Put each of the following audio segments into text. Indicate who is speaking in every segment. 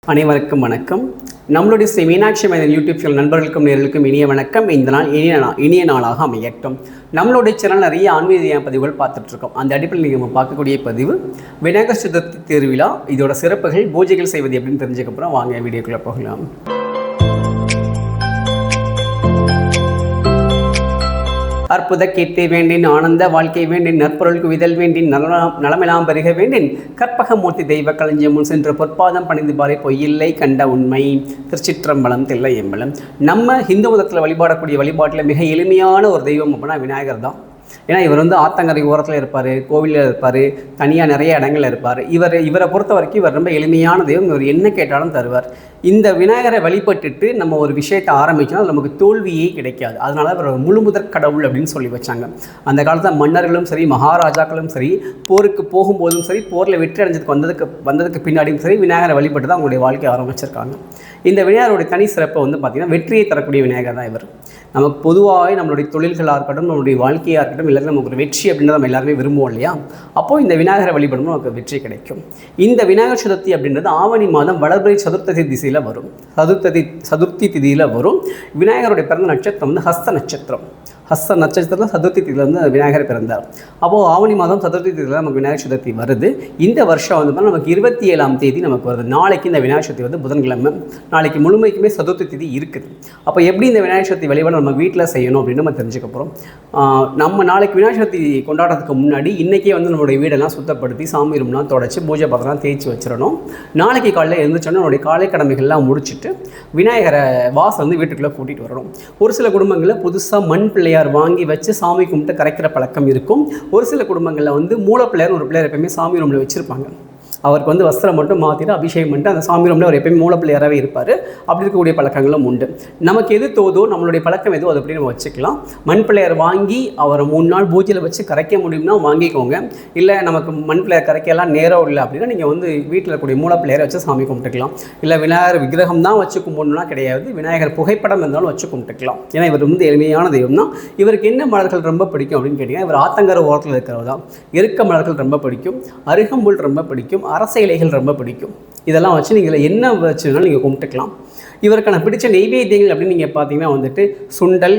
Speaker 1: அனைவருக்கும் வணக்கம். நம்மளுடைய ஸ்ரீ மீனாட்சி அம்மையின் யூடியூப் சேனல் நண்பர்களுக்கும் நேர்களுக்கும் இனிய வணக்கம். இந்த நாள் இனிய நாளாக அமையட்டும். நம்மளுடைய சேனல் நிறைய ஆன்மீக பதிவுகள் பார்த்துட்ருக்கோம். அந்த அடிப்படையில் நம்ம பார்க்கக்கூடிய பதிவு விநாயகர் சதுர்த்தி திருவிழா, இதோட சிறப்புகள், பூஜைகள் செய்வது எப்படின்னு தெரிஞ்சுக்கப்புறம் வாங்க வீடியோக்குள்ளே போகலாம். அற்புத கீர்த்தி வேண்டின், ஆனந்த வாழ்க்கை வேண்டின், நற்பொருள் குவிதல் வேண்டின், நலமெல்லாம் பெருக வேண்டின், கற்பகமூர்த்தி தெய்வ களஞ்சியம் முன் சென்று பொற்பாதம் பணிந்து பாறை பொய்யில்லை கண்ட உண்மை. திருச்சிற்றம்பலம் தில்லை எம்பலம். நம்ம இந்து மதத்தில் வழிபாடக்கூடிய வழிபாட்டில் மிக எளிமையான ஒரு தெய்வம் அப்படின்னா விநாயகர் தான். ஏன்னா இவர் ஆத்தங்கரை ஓரத்தில் இருப்பார், கோவிலில் இருப்பார், தனியாக நிறைய இடங்களில் இருப்பார். இவரை பொறுத்த வரைக்கும் இவர் ரொம்ப எளிமையான தெய்வம். இவர் என்ன கேட்டாலும் தருவார். இந்த விநாயகரை வழிபட்டுட்டு நம்ம ஒரு விஷயத்தை ஆரம்பிச்சோம்னா அது நமக்கு தோல்வியே கிடைக்காது. அதனால இவர் முழுமுதற் கடவுள் அப்படின்னு சொல்லி வச்சாங்க. அந்த காலத்தில் மன்னர்களும் சரி, மகாராஜாக்களும் சரி, போருக்கு போகும்போதும் சரி, போரில் வெற்றி அடைஞ்சதுக்கு வந்ததுக்கு பின்னாடியும் சரி, விநாயகரை வழிபட்டு தான் அவங்களுடைய வாழ்க்கையை ஆரம்பிச்சிருக்காங்க. இந்த விநாயகருடைய தனி சிறப்பை பார்த்திங்கன்னா வெற்றியை தரக்கூடிய விநாயகர் தான் இவர். நமக்கு பொதுவாகவே நம்மளுடைய தொழில்களாக இருக்கட்டும், நம்மளுடைய வாழ்க்கையாக இருக்கட்டும், எல்லாருமே நமக்கு ஒரு வெற்றி அப்படின்றத நம்ம எல்லாருமே விரும்புவோம் இல்லையா? அப்போது இந்த விநாயகரை வழிபடும் நமக்கு வெற்றி கிடைக்கும். இந்த விநாயகர் சதுர்த்தி அப்படின்றது ஆவணி மாதம் வளர்பிறை சதுர்த்தி திசையில் வரும். சதுர்த்தி திதியில் வரும். விநாயகருடைய பிறந்த நட்சத்திரம் ஹஸ்த நட்சத்திரம். ஹஸ்த நட்சத்திரத்தில் சதுர்த்தி திதியில் விநாயகர் பிறந்தார். அப்போது ஆவணி மாதம் சதுர்த்தி திதியில் நமக்கு விநாயகர் சதுர்த்தி வருது. இந்த வருஷம் நமக்கு 27ஆம் தேதி நமக்கு வருது. நாளைக்கு இந்த விநாயகர் சதுர்த்தி புதன்கிழமை. நாளைக்கு முழுமைக்குமே சதுர்த்தி திதி இருக்குது. அப்போ எப்படி இந்த விநாயகர் சதுர்த்தி வழிபாடு நம்ம வீட்டில் செய்யணும் அப்படின்னு நம்ம தெரிஞ்சுக்க போகிறோம். நம்ம நாளைக்கு விநாயகர் சதுர்த்தி கொண்டாடுறதுக்கு முன்னாடி இன்றைக்கே நம்மளுடைய வீடெல்லாம் சுத்தப்படுத்தி, சாமி ரூம்லாம் தொடச்சி, பூஜை பாத்திரம்லாம் தேய்ச்சி வச்சிடணும். நாளைக்கு காலையில் எழுந்திரிச்சோன்னா நம்மளுடைய காலை கடமைகள்லாம் முடிச்சுட்டு விநாயகரை வாசல் வீட்டுக்குள்ளே கூட்டிகிட்டு வரணும். ஒரு சில குடும்பங்களில் புதுசாக மண் பிள்ளையார் வாங்கி வச்சு சாமி கும்பிட்டு கரைக்கிற பழக்கம் இருக்கும். ஒரு சில குடும்பங்களில் மூலப்பிள்ளையார் ஒரு பிள்ளையார் எப்பயுமே சாமி ரூமில் வச்சுருப்பாங்க. அவருக்கு வஸ்திரம் மட்டும் மாற்றிட்டு அபிஷேகம் பண்ணிட்டு அந்த சாமி ரூமில் அவர் எப்பயுமே மூலப்பிள்ளையாராகவே இருப்பார். அப்படி இருக்கக்கூடிய பழக்கங்களும் உண்டு. நமக்கு எது தோதோ, நம்மளுடைய பழக்கம் எதுவும் அது அப்படி நம்ம வச்சுக்கலாம். மண் பிள்ளையார் வாங்கி அவரை 3 நாள் பூஜையில் வச்சு கரைக்க முடியும்னா வாங்கிக்கோங்க. இல்லை நமக்கு மண் பிள்ளையார் கரைக்கலாம் நேரம் இல்லை அப்படின்னா நீங்கள் வீட்டில் இருக்கக்கூடிய மூலப்பிள்ளையாரை வச்சு சாமி கும்பிட்டுக்கலாம். இல்லை விநாயகர் விக்கிரகம் தான் வச்சு கும்பிடணும்னா கிடையாது, விநாயகர் புகைப்படம் இருந்தாலும் வச்சு கும்பிட்டுக்கலாம். ஏன்னா இவர் எளிமையான தெய்வம் தான். இவருக்கு என்ன மலர்கள் ரொம்ப பிடிக்கும் அப்படின்னு கேட்டிங்கன்னா, இவர் ஆத்தங்கரை ஓரத்தில் இருக்கிறவர் தான். எருக்க மலர்கள் ரொம்ப பிடிக்கும், அருகம்புல் ரொம்ப பிடிக்கும், அரச இலைகள் ரொம்ப பிடிக்கும். இதெல்லாம் வச்சு நீங்கள் என்ன வச்சுனாலும் நீங்கள் கும்பிட்டுக்கலாம். இவருக்கான பிடிச்ச நெய்வேத்தியங்கள் அப்படின்னு நீங்கள் பார்த்தீங்கன்னா சுண்டல்,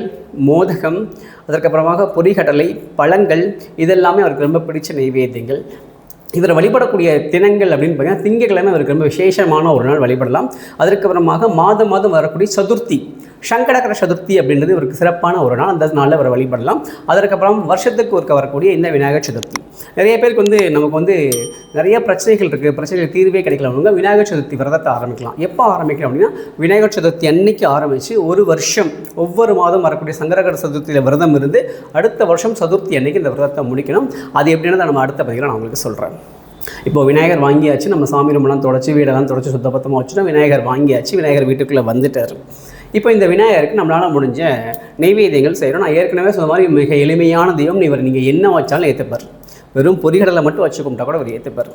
Speaker 1: மோதகம், அதற்கப்புறமாக பொரிகடலை, பழங்கள், இதெல்லாமே அவருக்கு ரொம்ப பிடிச்ச நெய்வேத்தியங்கள். இவர் வழிபடக்கூடிய தினங்கள் அப்படின்னு பார்த்தீங்கன்னா திங்கட்கிழமை அவருக்கு ரொம்ப விசேஷமான ஒரு நாள் வழிபடலாம். அதற்கப்புறமாக மாதம் வரக்கூடிய சதுர்த்தி, சங்கடகர சதுர்த்தி அப்படின்றது இவருக்கு சிறப்பான ஒரு நாள். அந்த நாளில் அவரை வழிபடலாம். அதற்கப்புறம் வருஷத்துக்கு ஒருக்க வரக்கூடிய இந்த விநாயகர் சதுர்த்தி. நிறைய பேருக்கு நமக்கு நிறைய பிரச்சனைகள் இருக்குது, பிரச்சனைகள் தீர்வே கிடைக்கலவங்க விநாயகர் சதுர்த்தி விரதத்தை ஆரம்பிக்கலாம். எப்போ ஆரம்பிக்கலாம் அப்படின்னா, விநாயகர் சதுர்த்தி அன்னைக்கு ஆரம்பித்து ஒரு வருஷம் ஒவ்வொரு மாதம் வரக்கூடிய சங்கடகர சதுர்த்தியில் விரதம் இருந்து அடுத்த வருஷம் சதுர்த்தி அன்னைக்கு இந்த விரதத்தை முடிக்கணும். அது எப்படின்னா நம்ம அடுத்த பதிவில் நான் உங்களுக்கு சொல்கிறேன். இப்போது விநாயகர் வாங்கியாச்சு, நம்ம சாமி ரூமெல்லாம் தொடச்சி வீடெல்லாம் தொடச்சி சுத்தபத்தமாக வச்சுன்னா விநாயகர் வாங்கியாச்சு, விநாயகர் வீட்டுக்குள்ளே வந்துட்டார். இப்போ இந்த விநாயகருக்கு நம்மளால் முடிஞ்ச நெய்வேத்தியங்கள் செய்கிறோம். நான் ஏற்கனவே சொன்ன மாதிரி மிக எளிமையான தெய்வம். இவர் நீங்கள் என்ன வச்சாலும் ஏற்றுப்பார். வெறும் பொரிகடலை மட்டும் வச்சு கும்பிட்டா கூட அவர் ஏற்றுப்பார்.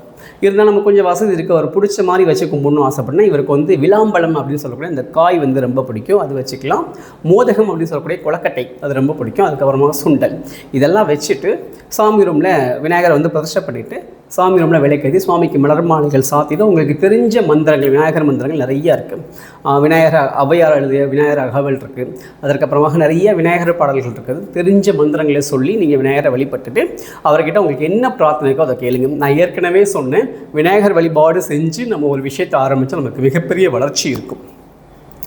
Speaker 1: இருந்தாலும் நம்ம கொஞ்சம் வசதி இருக்குது, அவர் பிடிச்ச மாதிரி வச்சு கும்பிடணும் ஆசைப்பட்னா இவருக்கு விளாம்பழம் அப்படின்னு சொல்லக்கூடிய இந்த காய் ரொம்ப பிடிக்கும், அது வச்சுக்கலாம். மோதகம் அப்படின்னு சொல்லக்கூடிய கொலக்கட்டை அது ரொம்ப பிடிக்கும். அதுக்கப்புறமா சுண்டல், இதெல்லாம் வச்சுட்டு சாமி ரூமில் விநாயகரை பிரதிஷ்டை பண்ணிவிட்டு சாமி ரூமில் விளக்கேற்றி சுவாமிக்கு மலர் மாலைகள் சாத்திதான் உங்களுக்கு தெரிஞ்ச மந்திரங்கள், விநாயகர் மந்திரங்கள் நிறையா இருக்குது. விநாயகர் ஔவையார் எழுதிய விநாயகர் அகவல் இருக்குது. அதற்கப்புறமாக நிறைய விநாயகர் பாடல்கள் இருக்குது. தெரிஞ்ச மந்திரங்களை சொல்லி நீங்கள் விநாயகரை வழிபட்டுட்டு அவர்கிட்ட உங்களுக்கு என்ன பிரார்த்தனைக்கோ அதை கேளுங்க. நான் ஏற்கனவே சொன்னேன், விநாயகர் வழிபாடு செஞ்சு நம்ம ஒரு விஷயத்தை ஆரம்பித்தா நமக்கு மிகப்பெரிய வளர்ச்சி இருக்கும்.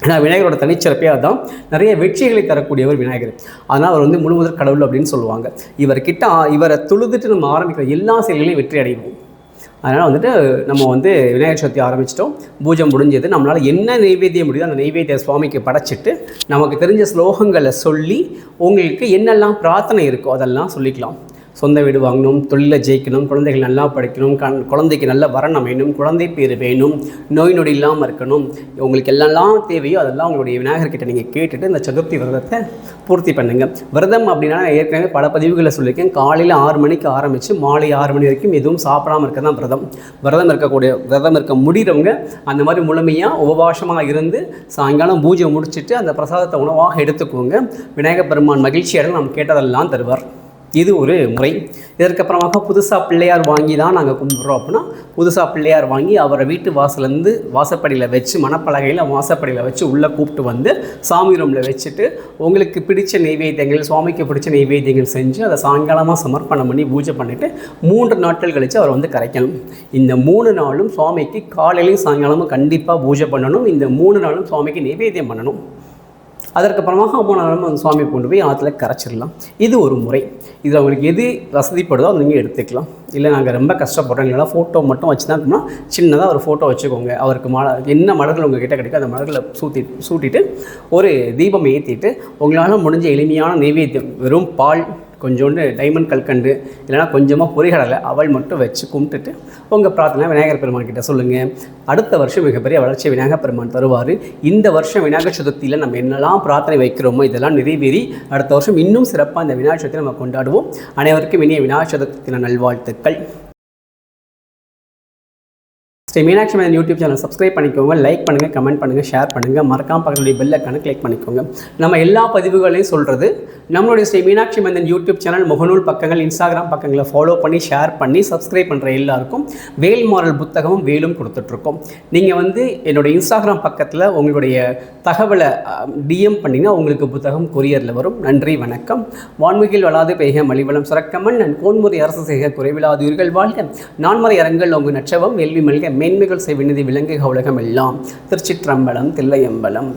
Speaker 1: ஏன்னா விநாயகரோட தனிச்சிறப்பே அதுதான். நிறைய வெற்றிகளை தரக்கூடியவர் விநாயகர். அதனால் அவர் முழுமுதற் கடவுள் அப்படின்னு சொல்லுவாங்க. இவரை தொழுதுட்டு நம்ம ஆரம்பிக்கிற எல்லா செயல்களையும் வெற்றி அடைவோம். அதனால் நம்ம விநாயகர் சதுர்த்தி ஆரம்பிச்சிட்டோம், பூஜை முடிஞ்சது. நம்மளால் என்ன நெய்வேத்தியம் முடியுதோ அந்த நெய்வேத்திய சுவாமிக்கு படைச்சிட்டு நமக்கு தெரிஞ்ச ஸ்லோகங்களை சொல்லி உங்களுக்கு என்னெல்லாம் பிரார்த்தனை இருக்கோ அதெல்லாம் சொல்லிக்கலாம். சொந்த வீடு வாங்கணும், தொழிலில் ஜெயிக்கணும், குழந்தைகள் நல்லா படிக்கணும், குழந்தைக்கு நல்ல வரன் அமையணும், குழந்தை பேர் வேணும், நோய் நொடி இல்லாமல் இருக்கணும், உங்களுக்கு எல்லாம் தேவையோ அதெல்லாம் உங்களுடைய விநாயகர்கிட்ட நீங்கள் கேட்டுட்டு இந்த சதுர்த்தி விரதத்தை பூர்த்தி பண்ணுங்கள். விரதம் அப்படின்னா ஏற்கனவே பல பதிவுகளை சொல்லியிருக்கேன். காலையில் 6 மணிக்கு ஆரம்பித்து மாலை 6 மணி வரைக்கும் எதுவும் சாப்பிடாமல் இருக்க தான் விரதம் இருக்க முடிகிறவங்க அந்த மாதிரி முழுமையாக உபவாசமாக இருந்து சாயங்காலம் பூஜை முடிச்சுட்டு அந்த பிரசாதத்தை உணவாக எடுத்துக்கோங்க. விநாயகர் பெருமான் மகிழ்ச்சியாக நம்ம கேட்டதெல்லாம் தருவார். இது ஒரு முறை. இதற்கப்புறமாக புதுசாக பிள்ளையார் வாங்கி தான் நாங்கள் கும்பிட்றோம் அப்படின்னா, புதுசாக பிள்ளையார் வாங்கி அவரை வீட்டு வாசலேருந்து வாசப்படியில் வச்சு, மணப்பலகையில் வாசப்படியில் வச்சு உள்ளே கூப்பிட்டு வந்து சாமி ரூமில் வச்சுட்டு உங்களுக்கு பிடிச்ச நெய்வேத்தியங்கள், சுவாமிக்கு பிடிச்ச நெய்வேத்தியங்கள் செஞ்சு அதை சாயங்காலமாக சமர்ப்பணம் பண்ணி பூஜை பண்ணிவிட்டு 3 நாட்கள் கழித்து அவர் வந்து கரைக்கணும். இந்த 3 நாளும் சுவாமிக்கு காலையிலையும் சாயங்காலமும் கண்டிப்பாக பூஜை பண்ணணும். இந்த 3 நாளும் சுவாமிக்கு நெய்வேத்தியம் பண்ணணும். அதற்கப்புறமாக 3 நாளும் அந்த சுவாமி கொண்டு போய் ஆற்றுல கரைச்சிடலாம். இது ஒரு முறை. இது அவங்களுக்கு எது வசதிப்படுதோ அதை நீங்கள் எடுத்துக்கலாம். இல்லை நாங்கள் ரொம்ப கஷ்டப்படுறோம், இல்லைனா ஃபோட்டோ மட்டும் வச்சு தான் இருக்கோம்னா சின்னதாக ஒரு ஃபோட்டோ வச்சுக்கோங்க. அவருக்கு என்ன மலர்கள் உங்கள் கிட்டே கிடைக்கும் அந்த மலர்களை சூட்டிட்டு ஒரு தீபம் ஏற்றிட்டு உங்களால் முடிஞ்ச எளிமையான நெய்வேத்தியம், வெறும் பால், கொஞ்சோண்டு டைமண்ட் கல்கண்டு, இல்லைனா கொஞ்சமாக பொரிகடலை, அவள் மட்டும் வச்சு கும்பிட்டுட்டு உங்கள் பிரார்த்தனை விநாயகர் பெருமான் கிட்ட சொல்லுங்கள். அடுத்த வருஷம் மிகப்பெரிய வளர்ச்சி விநாயகர் பெருமான் தருவார். இந்த வருஷம் விநாயகர் சதுர்த்தியில் நம்ம என்னெல்லாம் பிரார்த்தனை வைக்கிறோமோ இதெல்லாம் நிறைவேறி அடுத்த வருஷம் இன்னும் சிறப்பாக இந்த விநாயகர் சதுர்த்தியை நம்ம கொண்டாடுவோம். அனைவருக்கும் இனிய விநாயகர் சதுர்த்தி நல்வாழ்த்துக்கள். Sri Meenakshi Amman YouTube channel subscribe பண்ணிக்கோங்க, லைக் பண்ணுங்கள், கமெண்ட் பண்ணுங்கள், ஷேர் பண்ணுங்கள், மறக்காம பக்கத்துடைய பெல் ஐக்கானை கிளிக் பண்ணிக்கோங்க. நம்ம எல்லா பதிவுகளையும் சொல்கிறது நம்மளுடைய ஸ்ரீ மீனாட்சி அம்மன் யூடியூப் சேனல் முகநூல் பக்கங்கள், இன்ஸ்டாகிராம் பக்கங்களை ஃபாலோ பண்ணி ஷேர் பண்ணி சப்ஸ்கிரைப் பண்ணுற எல்லாருக்கும் வேல் மாறல் புத்தகமும் வேலும் கொடுத்துட்ருக்கோம். நீங்கள் வந்து என்னுடைய இன்ஸ்டாகிராம் பக்கத்தில் உங்களுடைய தகவலை டிஎம் பண்ணிங்கன்னா உங்களுக்கு புத்தகம் கொரியரில் வரும். நன்றி, வணக்கம். வான்மிகில் வளாது பெய்க மலிவளம் சுரக்கமன் நன் கோன்முறை அரசு செய்க குறைவிலாதீர்கள் வாழ்க. நான்மறை அரங்கள் உங்கள் நற்றவம் வேள்வி மல்க மேன்மைகள் செய்வினதி விலங்குக உலகம் எல்லாம். திருச்சிற்றம்பலம், தில்லையம்பலம்.